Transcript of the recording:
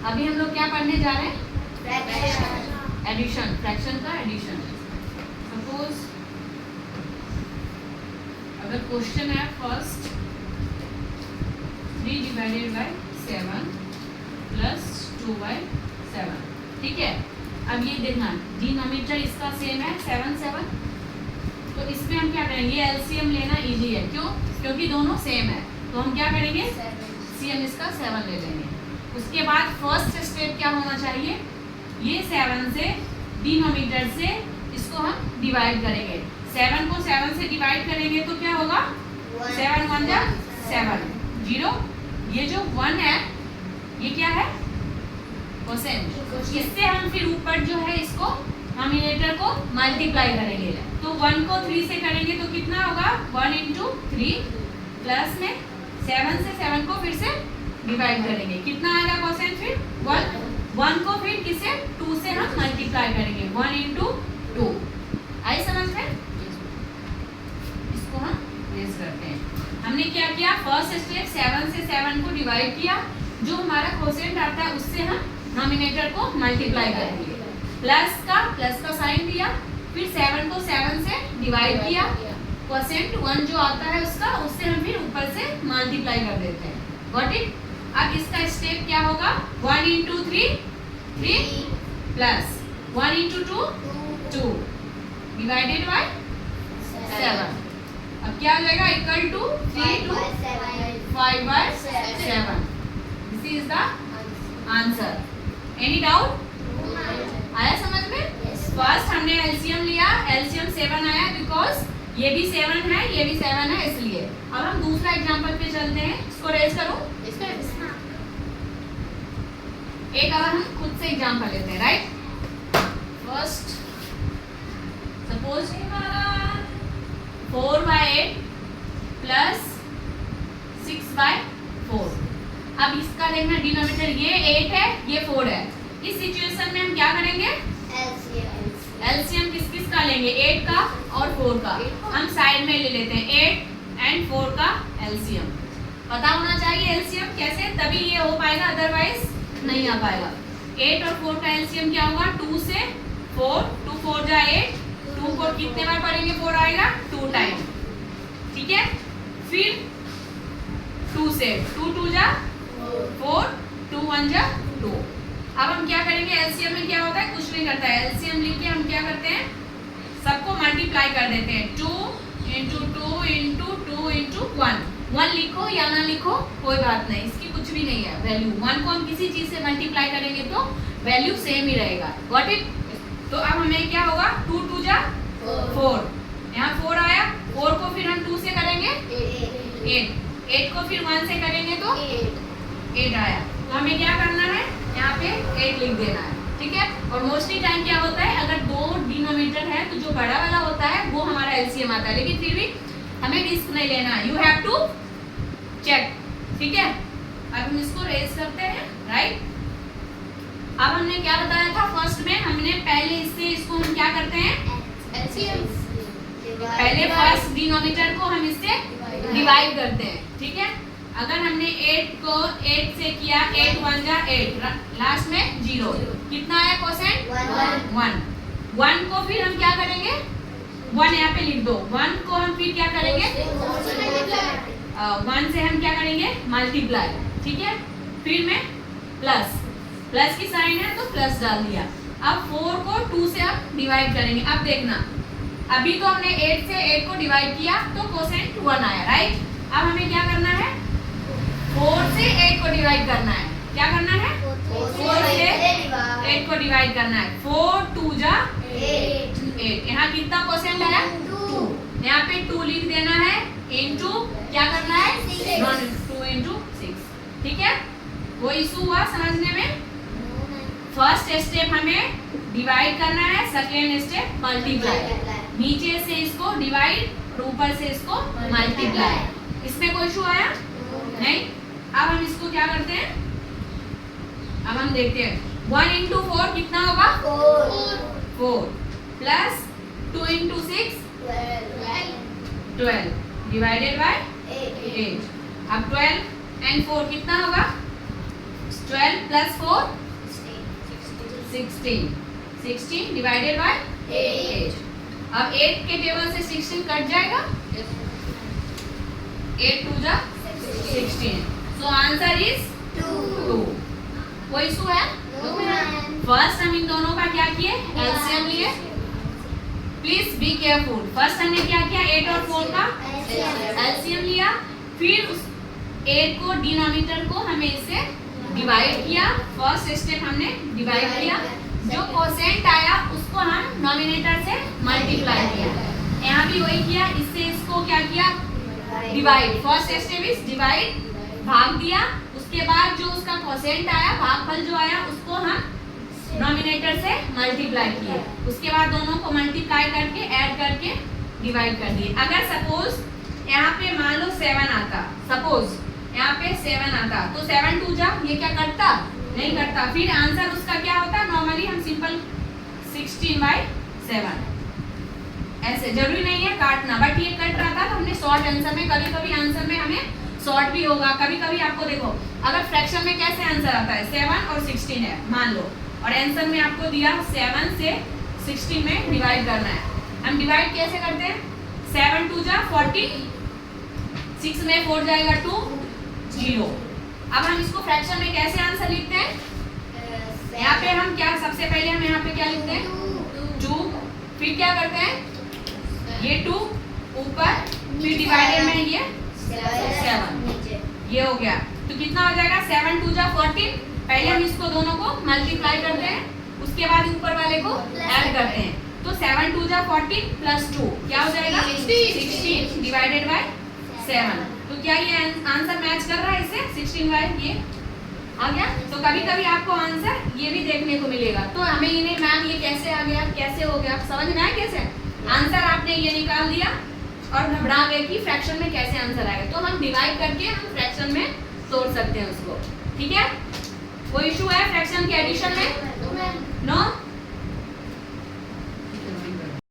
अभी हम लोग क्या पढ़ने जा रहे हैं? एडिशन, फ्रैक्शन का एडिशन। सपोज अगर क्वेश्चन है first 3 divided by 7 plus 2 by 7, ठीक है। अब ये देखना डिनोमिनेटर इसका सेम है 7 7, तो इसमें हम क्या करेंगे? एलसीएम लेना इजी है, क्यों? क्योंकि दोनों सेम है। तो हम क्या करेंगे? सीएम इसका 7 ले लेंगे। उसके बाद फर्स्ट स्टेप क्या होना चाहिए? ये 7 से डिनोमिनेटर से इसको हम डिवाइड करेंगे। 7 को 7 से डिवाइड करेंगे तो क्या होगा? 7 1 जा 7 0। ये जो 1 है ये क्या है? कोसेंट। इससे हम फिर ऊपर जो है इसको डिनोमिनेटर को मल्टीप्लाई करेंगे। तो 1 को 3 से करेंगे तो कितना होगा? 1 × 3 प्लस में 7 से 7 को फिर से डिवाइड करेंगे। कितना आएगा कोसेंट? फिर 1 को फिर किसे? 2 से हम मल्टीप्लाई करेंगे। 1 × 2 आई समझ में? इसको हम रेज करते हैं। हमने क्या किया? फर्स्ट स्टेप 7 से 7 को डिवाइड किया, जो हमारा कोसेंट आता है उससे हम डिनोमिनेटर को मल्टीप्लाई करेंगे। प्लस का साइन दिया, फिर 7 को 7 से डिवाइड किया, कोसेंट 1 जो आता है उसका, उससे हम फिर ऊपर से मल्टीप्लाई कर देते हैं। Got it? अब इसका स्टेप क्या होगा? 1 × 3 3 प्लस 1 × 2 2 डिवाइडेड बाय 7। अब क्या हो जाएगा? Equal to 3 to 5 by 7। This is the answer. Any doubt? आया समझ में? फर्स्ट हमने एलसीएम लिया, एलसीएम 7 आया बिकॉज ये भी 7 है, ये भी 7 है, इसलिए। अब हम दूसरा एग्जांपल पे चलते हैं। इसको रेज करूं? एक अब हम खुद से एग्जांपल लेते हैं, right? First suppose 4 by 8 plus 6 by 4। अब इसका देखना डिनोमिनेटर ये 8 है, ये 4 है। इस सिचुएशन में हम क्या करेंगे? एलसीएम किस का लेंगे? 8 का और 4 का। हम साइड में ले लेते हैं 8 and 4 का एलसीएम। पता होना चाहिए एलसीएम कैसे, तभी ये हो पाएगा, अदरवाइज नहीं आ पाएगा। 8 और 4 का एलसीएम क्या होगा? 2 से 4, 2 4 जा 8, 2 को कितने बार पढ़ेंगे? 4 आएगा 2 टाइम, ठीक है। फिर 2 से 2 2 जा 4, 2 1 जा 2। अब हम क्या करेंगे? एलसीएम में क्या होता है? कुछ नहीं करता है। एलसीएम लिख के हम क्या करते हैं? सबको मल्टीप्लाई कर देते हैं। 2 × 2 × 2 × 1। 1 लिखो या ना लिखो कोई बात नहीं, इसकी कुछ भी नहीं है वैल्यू। 1 को हम किसी चीज से मल्टीप्लाई करेंगे तो वैल्यू सेम ही रहेगा। Got it? तो अब हमें क्या होगा? 2 2 जा 4, यहाँ 4 आया। 4 को फिर हम 2 से करेंगे 8, 8 को फिर 1 से करेंगे तो 8 आया। तो हमें क्या करना है? यहाँ पे 8 लिख देना है, ठीक है। और मोस्टली टाइम क्या होता है? अगर 2 डिनोमिनेटर है तो जो बड़ा वाला होता है वो हमारा एलसीएम आता है, लेकिन फिर भी हमें रिस्क नहीं लेना है। यू हैव टू चेक, ठीक है। अब हम इसको रेज करते हैं, राइट? अब हमने क्या बताया था फर्स्ट में? हमने पहले इससे इसको हम क्या करते हैं? पहले फर्स्ट डिनोमिनेटर को हम इससे डिवाइड करते हैं, ठीक है। अगर हमने 8 को 8 से किया, 8 1 जा 8, लास्ट में 0, कितना आया कोसेंट? 1। 1 को फिर हम क्या करेंगे? 1 यहाँ पे लिख दो। 1 को हम फिर क्या करेंगे? 1 से हम क्या करेंगे? मल्टीप्लाई, ठीक है। फिर में प्लस की साइन है तो प्लस डाल दिया। अब 4 को 2 से हम डिवाइड करेंगे। अब देखना, अभी तो हमने 8 से 8 को डिवाइड किया तो कोसेंट 1 आया, राइट? अब हमें क्या करना है? 4 से 8 को डिवाइड करना है। क्या करना है? 4 से 8 को डिवाइड करना है। 4 2 जा 8। यहाँ कितना कोसेंट आया? 2। यहाँ पे 2 लिख देना है, इनटू क्या करना है? 2 × 6, ठीक है। वो इशू हुआ समझने में? फर्स्ट स्टेप हमें डिवाइड करना है, सेकेंड स्टेप मल्टीप्लाई। नीचे से इसको डिवाइड, ऊपर से इसको मल्टीप्लाई। इसमें कोई इशू आया? नहीं। अब हम इसको क्या करते हैं? अब हम देखते हैं 1 × 4 कितना होगा? 4 प्लस 2 × 6 12 डिवाइडेड बाय 8। अब 12 and 4 कितना होगा? 12 प्लस 4 16, 16 डिवाइडेड बाय 8। अब 8 के टेबल से 16 कट जाएगा, 8 2 जा 16, सो आंसर इज 2। कोई इशू है? फर्स्ट हम इन दोनों का क्या किए, एलसीएम लिए। Please be careful. फर्स्ट हमने क्या किया, 8 और 4 का एलसीएम लिया, फिर उस 8 को डिनोमिनेटर को हमें इससे डिवाइड किया। फर्स्ट स्टेप हमने डिवाइड किया, जो कोसेंट आया उसको हम नॉमिनेटर से मल्टीप्लाई किया। यहाँ भी वही किया, इससे इसको क्या किया, divide. First step is divide, भाग दिया। उसके बाद जो उसका कोसेंट आया, भागफल जो आया, उसको हम नॉमिनेटर से मल्टीप्लाई किए। उसके बाद दोनों को मल्टीप्लाई करके ऐड करके डिवाइड कर दिए। अगर सपोज यहाँ पे मान लो 7 आता, सपोज यहाँ पे 7 आता, तो 7 2 जा, ये क्या करता, नहीं करता। फिर आंसर उसका क्या होता, नॉर्मली हम सिंपल 16/7, ऐसे जरूरी नहीं है काटना, बट ये कट रहा था तो हमने शॉर्ट आंसर में, कभी कभी आंसर में हमें शॉर्ट भी होगा। कभी कभी आपको देखो, अगर फ्रैक्शन में कैसे आंसर आता है, 7 और 16 है मान लो, और आंसर में आपको दिया 7 से 16 में डिवाइड करना है। हम डिवाइड कैसे करते हैं, 7 2 जा 40, 6 में 4 जाएगा 2 0। अब हम इसको फ्रैक्शन में कैसे आंसर लिखते हैं, यहाँ पे हम क्या, सबसे पहले हम यहाँ पे क्या लिखते हैं 2, फिर क्या करते हैं, ये 2 ऊपर, फिर डिवाइडेड में ये 7, ये हो गया। तो कितना हो जाएगा, 7 2 जा 14। पहले हम इसको दोनों को मल्टीप्लाई करते हैं, उसके बाद ऊपर वाले को ऐड करते हैं। तो 7 2 जा 14 प्लस 2 क्या हो जाएगा, 16 डिवाइडेड बाय 7। तो क्या ये आंसर मैच कर रहा है इससे, 16 बाय ये आ गया। तो कभी कभी आपको आंसर ये भी देखने को मिलेगा, तो हमें इन्हें मैम ये कैसे आ गया, कैसे हो गया, समझ में आया कैसे आंसर आपने ये निकाल दिया और घबरा गए कि फ्रैक्शन में कैसे आंसर आएगा। तो हम डिवाइड करके हम फ्रैक्शन में तोड़ सकते हैं उसको, ठीक है। कोई इशू है फ्रैक्शन के एडिशन में? नो